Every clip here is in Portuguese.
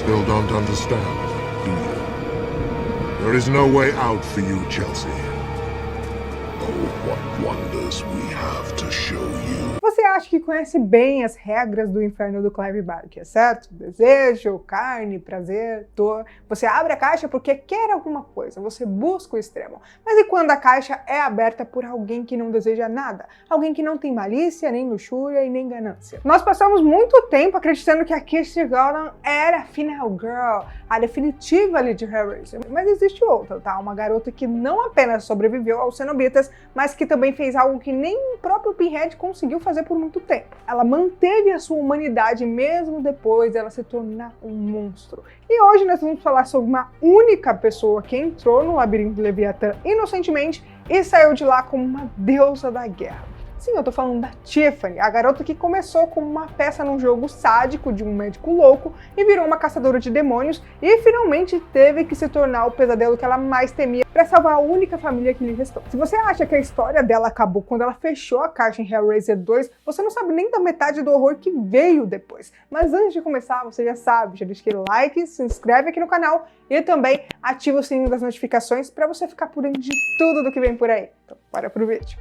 still don't understand, do you? There is no way out for you, Chelsea. Oh, what wonders we have to show you. Você acha que conhece bem as regras do inferno do Clive Barker, certo? Desejo, carne, prazer, dor. Você abre a caixa porque quer alguma coisa, você busca o extremo. Mas e quando a caixa é aberta por alguém que não deseja nada? Alguém que não tem malícia, nem luxúria e nem ganância. Nós passamos muito tempo acreditando que a Kirsty Gordon era a final girl, a definitiva ali de Hellraiser. Mas existe outra, tá? Uma garota que não apenas sobreviveu aos Cenobitas, mas que também fez algo que nem o próprio Pinhead conseguiu fazer por muito tempo. Ela manteve a sua humanidade mesmo depois dela se tornar um monstro. E hoje nós vamos falar sobre uma única pessoa que entrou no labirinto do Leviatã inocentemente e saiu de lá como uma deusa da guerra. Sim, eu tô falando da Tiffany, a garota que começou como uma peça num jogo sádico de um médico louco e virou uma caçadora de demônios e finalmente teve que se tornar o pesadelo que ela mais temia para salvar a única família que lhe restou. Se você acha que a história dela acabou quando ela fechou a caixa em Hellraiser 2, você não sabe nem da metade do horror que veio depois. Mas antes de começar, você já sabe, já deixa aquele like, se inscreve aqui no canal e também ativa o sininho das notificações para você ficar por dentro de tudo do que vem por aí. Então, bora pro vídeo.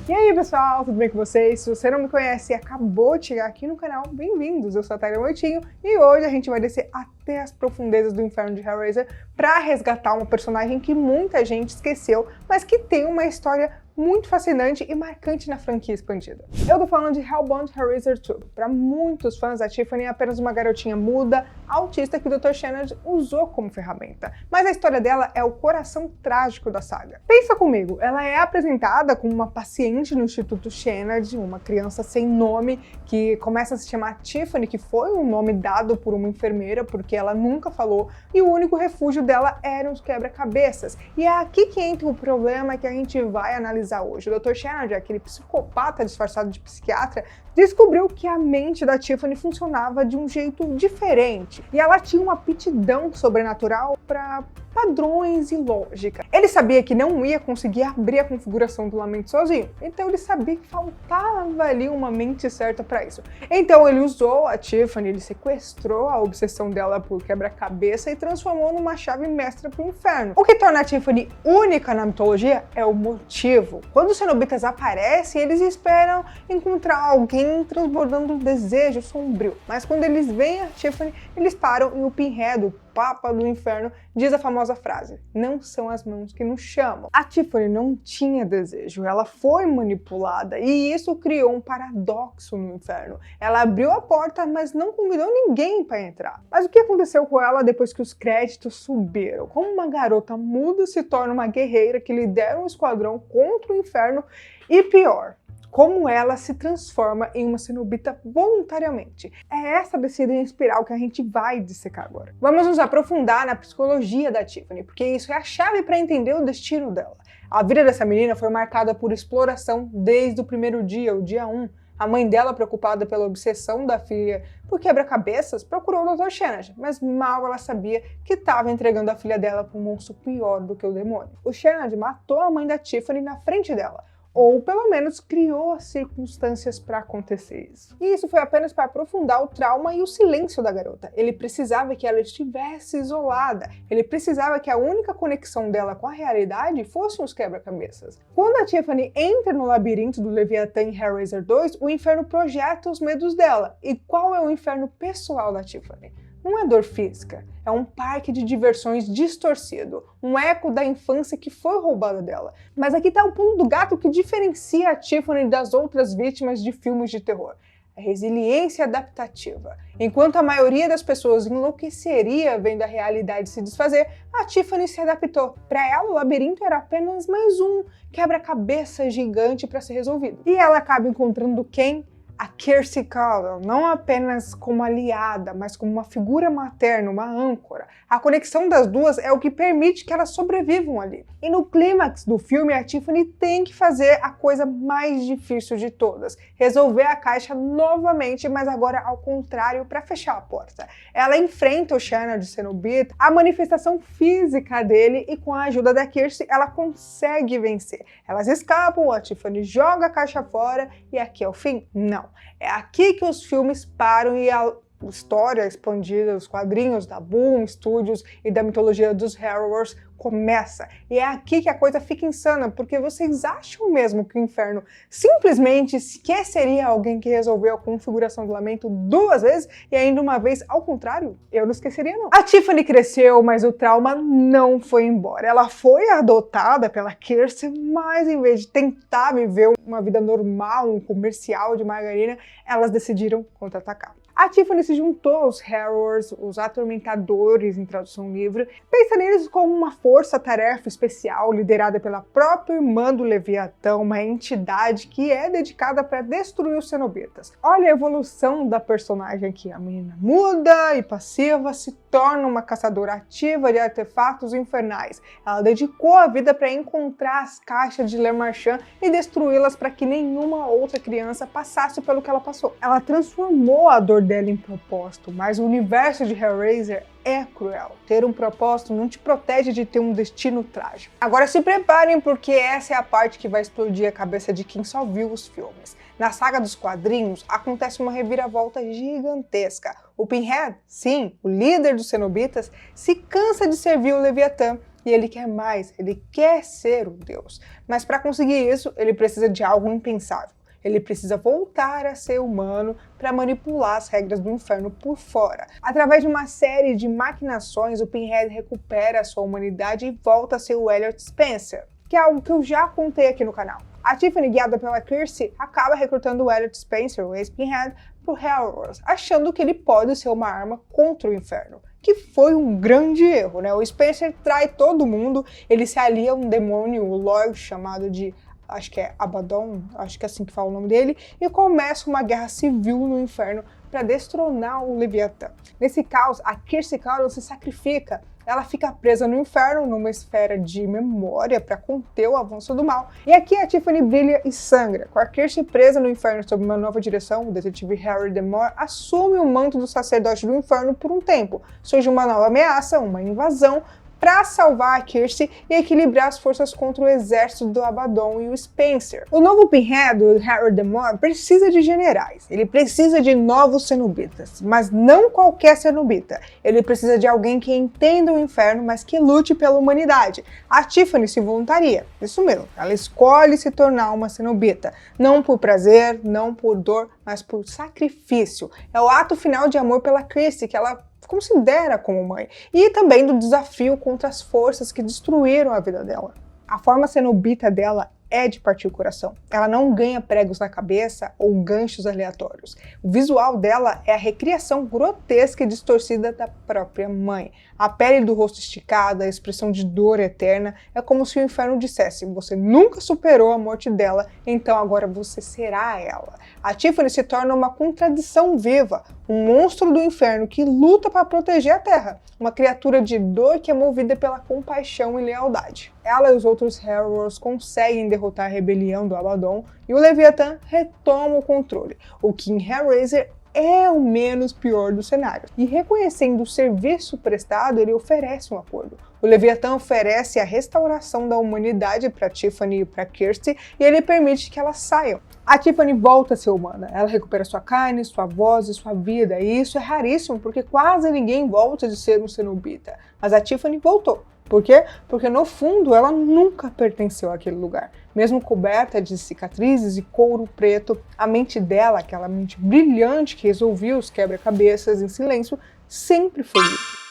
E aí pessoal, tudo bem com vocês? Se você não me conhece e acabou de chegar aqui no canal, bem-vindos! Eu sou a Tayla Moitinho e hoje a gente vai descer até as profundezas do inferno de Hellraiser para resgatar uma personagem que muita gente esqueceu, mas que tem uma história muito fascinante e marcante na franquia expandida. Eu tô falando de Hellbound Hellraiser 2. Para muitos fãs, a Tiffany é apenas uma garotinha muda, autista que o Dr. Shannard usou como ferramenta. Mas a história dela é o coração trágico da saga. Pensa comigo, ela é apresentada como uma paciente no Instituto Shannard, uma criança sem nome que começa a se chamar Tiffany, que foi um nome dado por uma enfermeira porque ela nunca falou, e o único refúgio dela eram os quebra-cabeças. E é aqui que entra o problema que a gente vai analisar hoje. O Dr. Shannard, aquele psicopata disfarçado de psiquiatra, descobriu que a mente da Tiffany funcionava de um jeito diferente e ela tinha uma aptidão sobrenatural para padrões e lógica. Ele sabia que não ia conseguir abrir a configuração do lamento sozinho, então ele sabia que faltava ali uma mente certa para isso. Então ele usou a Tiffany, ele sequestrou a obsessão dela por quebra-cabeça e transformou numa chave mestra para o inferno. O que torna a Tiffany única na mitologia é o motivo. Quando os Cenobitas aparecem, eles esperam encontrar alguém transbordando desejo sombrio, mas quando eles veem a Tiffany, eles param e o Pinhead, o Papa do Inferno, diz a famosa frase: não são as mãos que nos chamam. A Tiffany não tinha desejo, ela foi manipulada e isso criou um paradoxo no inferno. Ela abriu a porta, mas não convidou ninguém para entrar. Mas o que aconteceu com ela depois que os créditos subiram? Como uma garota muda se torna uma guerreira que lidera um esquadrão contra o inferno e pior, como ela se transforma em uma cenobita voluntariamente. É essa descida em espiral que a gente vai dissecar agora. Vamos nos aprofundar na psicologia da Tiffany, porque isso é a chave para entender o destino dela. A vida dessa menina foi marcada por exploração desde o primeiro dia, o dia 1. A mãe dela, preocupada pela obsessão da filha por quebra-cabeças, procurou o Dr. Shannard, mas mal ela sabia que estava entregando a filha dela para um monstro pior do que o demônio. O Shannard matou a mãe da Tiffany na frente dela, ou pelo menos criou as circunstâncias para acontecer isso. E isso foi apenas para aprofundar o trauma e o silêncio da garota. Ele precisava que ela estivesse isolada, ele precisava que a única conexão dela com a realidade fossem os quebra-cabeças. Quando a Tiffany entra no labirinto do Leviatã em Hellraiser 2, o inferno projeta os medos dela. E qual é o inferno pessoal da Tiffany? Não é dor física, é um parque de diversões distorcido, um eco da infância que foi roubada dela. Mas aqui está o pulo do gato que diferencia a Tiffany das outras vítimas de filmes de terror. A resiliência adaptativa. Enquanto a maioria das pessoas enlouqueceria vendo a realidade se desfazer, a Tiffany se adaptou. Para ela, o labirinto era apenas mais um quebra-cabeça gigante para ser resolvido. E ela acaba encontrando quem? a Kirsty Connell, não apenas como aliada, mas como uma figura materna, uma âncora. A conexão das duas é o que permite que elas sobrevivam ali. E no clímax do filme, a Tiffany tem que fazer a coisa mais difícil de todas, resolver a caixa novamente, mas agora ao contrário, para fechar a porta. Ela enfrenta o Shannon de Cenobita, a manifestação física dele, e com a ajuda da Kirsty, ela consegue vencer. Elas escapam, a Tiffany joga a caixa fora, e aqui é o fim? Não. É aqui que os filmes param e a história expandida, os quadrinhos da Boom Studios e da mitologia dos Harrowers começa. E é aqui que a coisa fica insana, porque vocês acham mesmo que o inferno simplesmente esqueceria alguém que resolveu a configuração do lamento 2 vezes e ainda uma vez ao contrário? Eu não esqueceria, não. A Tiffany cresceu, mas o trauma não foi embora. Ela foi adotada pela Kirsty, mas em vez de tentar viver uma vida normal, um comercial de margarina, elas decidiram contra-atacar. A Tiffany se juntou aos Harrowers, os atormentadores em tradução livre, pensa neles como uma força-tarefa especial liderada pela própria irmã do Leviatã, uma entidade que é dedicada para destruir os cenobitas. Olha a evolução da personagem aqui, a menina muda e passiva se torna uma caçadora ativa de artefatos infernais. Ela dedicou a vida para encontrar as caixas de Le Marchand e destruí-las para que nenhuma outra criança passasse pelo que ela passou. Ela transformou a dor dela em propósito, mas o universo de Hellraiser é cruel. Ter um propósito não te protege de ter um destino trágico. Agora se preparem, porque essa é a parte que vai explodir a cabeça de quem só viu os filmes. Na saga dos quadrinhos, acontece uma reviravolta gigantesca. O Pinhead, sim, o líder dos cenobitas, se cansa de servir o Leviatã. E ele quer mais, ele quer ser o Deus. Mas para conseguir isso, ele precisa de algo impensável. Ele precisa voltar a ser humano para manipular as regras do inferno por fora. Através de uma série de maquinações, o Pinhead recupera a sua humanidade e volta a ser o Elliot Spencer, que é algo que eu já contei aqui no canal. A Tiffany, guiada pela Kirsty, acaba recrutando o Elliot Spencer, o ex-Pinhead, pro Hellraiser, achando que ele pode ser uma arma contra o inferno. Que foi um grande erro, né? O Spencer trai todo mundo, ele se alia a um demônio, o Lord, chamado de, acho que é Abaddon, acho que é assim que fala o nome dele, e começa uma guerra civil no inferno para destronar o Leviatã. Nesse caos, a Kirsty Connell se sacrifica. Ela fica presa no inferno, numa esfera de memória para conter o avanço do mal. E aqui a Tiffany brilha e sangra. Com a Kirsty presa no inferno sob uma nova direção, o detetive Harry Demore assume o manto do sacerdote do inferno por um tempo. Surge uma nova ameaça, uma invasão, para salvar a Kirsty e equilibrar as forças contra o exército do Abaddon e o Spencer. O novo Pinhead, o Harry Demore, precisa de generais. Ele precisa de novos cenobitas, mas não qualquer cenobita. Ele precisa de alguém que entenda o inferno, mas que lute pela humanidade. A Tiffany se voluntaria. Isso mesmo, ela escolhe se tornar uma cenobita. Não por prazer, não por dor, mas por sacrifício. É o ato final de amor pela Kirsty que ela considera como mãe, e também do desafio contra as forças que destruíram a vida dela. A forma cenobita dela é de partir o coração. Ela não ganha pregos na cabeça ou ganchos aleatórios. O visual dela é a recriação grotesca e distorcida da própria mãe. A pele do rosto esticada, a expressão de dor eterna, é como se o inferno dissesse: você nunca superou a morte dela, então agora você será ela. A Tiffany se torna uma contradição viva, um monstro do inferno que luta para proteger a Terra, uma criatura de dor que é movida pela compaixão e lealdade. Ela e os outros Harrowers conseguem derrotar a rebelião do Abaddon e o Leviatã retoma o controle, o que em Hellraiser é o menos pior dos cenários. E reconhecendo o serviço prestado, ele oferece um acordo. O Leviatã oferece a restauração da humanidade para Tiffany e para Kirsty, e ele permite que elas saiam. A Tiffany volta a ser humana, ela recupera sua carne, sua voz e sua vida, e isso é raríssimo, porque quase ninguém volta de ser um cenobita. Mas a Tiffany voltou. Por quê? Porque no fundo ela nunca pertenceu àquele lugar. Mesmo coberta de cicatrizes e couro preto, a mente dela, aquela mente brilhante que resolvia os quebra-cabeças em silêncio, sempre foi livre.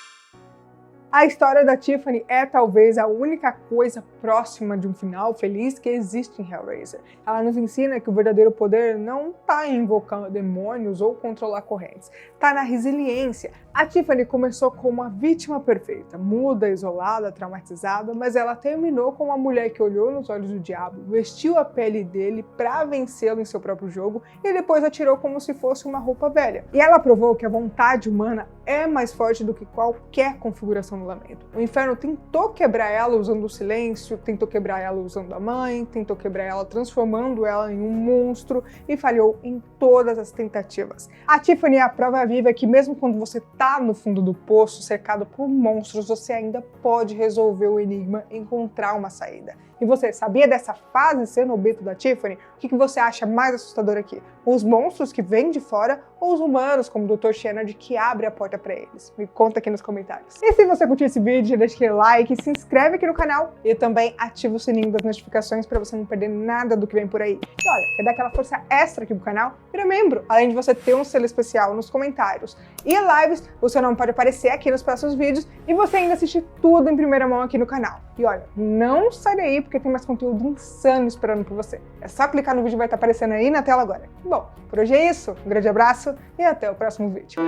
A história da Tiffany é talvez a única coisa próxima de um final feliz que existe em Hellraiser. Ela nos ensina que o verdadeiro poder não está em invocar demônios ou controlar correntes. Está na resiliência, A Tiffany começou como uma vítima perfeita, muda, isolada, traumatizada, mas ela terminou como uma mulher que olhou nos olhos do diabo, vestiu a pele dele pra vencê-lo em seu próprio jogo e depois atirou como se fosse uma roupa velha. E ela provou que a vontade humana é mais forte do que qualquer configuração do lamento. O inferno tentou quebrar ela usando o silêncio, tentou quebrar ela usando a mãe, tentou quebrar ela transformando ela em um monstro e falhou em todas as tentativas. A Tiffany é a prova viva que mesmo quando você tá no fundo do poço, cercado por monstros, você ainda pode resolver o enigma e encontrar uma saída. E você sabia dessa fase cenobito da Tiffany? O que você acha mais assustador aqui? Os monstros que vêm de fora ou os humanos, como o Dr. Shannard, que abre a porta para eles? Me conta aqui nos comentários. E se você curtiu esse vídeo, deixa aquele like, se inscreve aqui no canal e também ativa o sininho das notificações para você não perder nada do que vem por aí. E olha, quer dar aquela força extra aqui pro canal? Vira membro, além de você ter um selo especial nos comentários e lives, você não pode aparecer aqui nos próximos vídeos e você ainda assiste tudo em primeira mão aqui no canal. E olha, não sai daí porque tem mais conteúdo insano esperando por você. É só clicar no vídeo que vai estar aparecendo aí na tela agora. Bom, por hoje é isso. Um grande abraço e até o próximo vídeo.